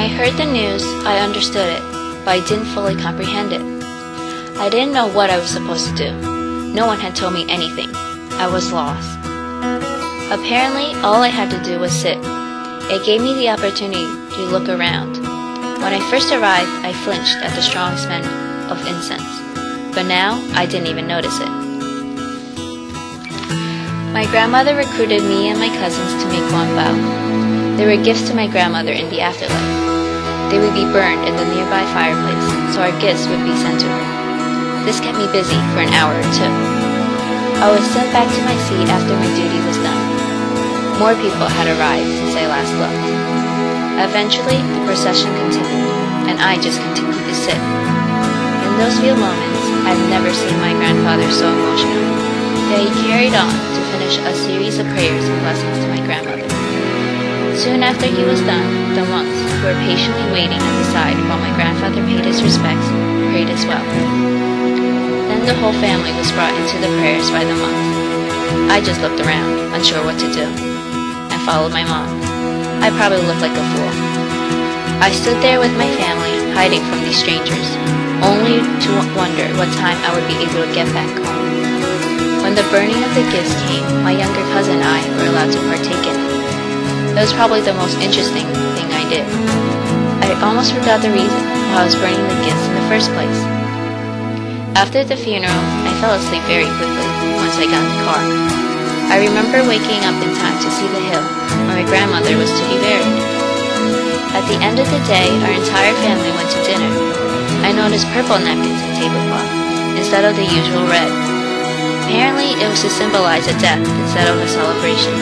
I heard the news, I understood it, but I didn't fully comprehend it. I didn't know what I was supposed to do. No one had told me anything. I was lost. Apparently, all I had to do was sit. It gave me the opportunity to look around. When I first arrived, I flinched at the strong smell of incense, but now I didn't even notice it. My grandmother recruited me and my cousins to make guanbao. They were gifts to my grandmother in the afterlife. They would be burned in the nearby fireplace, so our gifts would be sent to her. This kept me busy for an hour or two. I was sent back to my seat after my duty was done. More people had arrived since I last looked. Eventually, the procession continued, and I just continued to sit. In those few moments, I've never seen my grandfather so emotional. Yet he carried on to finish a series of prayers and blessings to my grandmother. Soon after he was done, the monks, who were patiently waiting at the side while my grandfather paid his respects, prayed as well. Then the whole family was brought into the prayers by the monks. I just looked around, unsure what to do, and followed my mom. I probably looked like a fool. I stood there with my family, hiding from these strangers, only to wonder what time I would be able to get back home. When the burning of the gifts came, my younger cousin and I were allowed to partake in it. It was probably the most interesting thing I did. I almost forgot the reason why I was burning the gifts in the first place. After the funeral, I fell asleep very quickly once I got in the car. I remember waking up in time to see the hill where my grandmother was to be buried. At the end of the day, our entire family went to dinner. I noticed purple napkins and tablecloth instead of the usual red. Apparently, it was to symbolize a death instead of a celebration.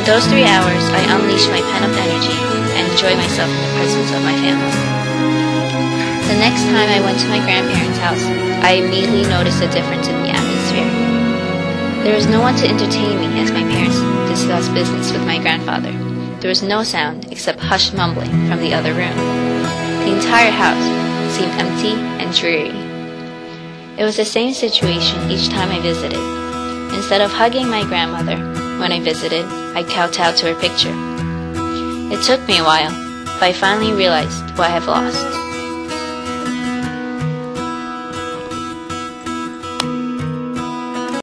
In those 3 hours, I unleashed my pent-up energy and enjoyed myself in the presence of my family. The next time I went to my grandparents' house, I immediately noticed a difference in the atmosphere. There was no one to entertain me as my parents discussed business with my grandfather. There was no sound except hushed mumbling from the other room. The entire house seemed empty and dreary. It was the same situation each time I visited. Instead of hugging my grandmother when I visited, I kowtowed to her picture. It took me a while, but I finally realized what I have lost.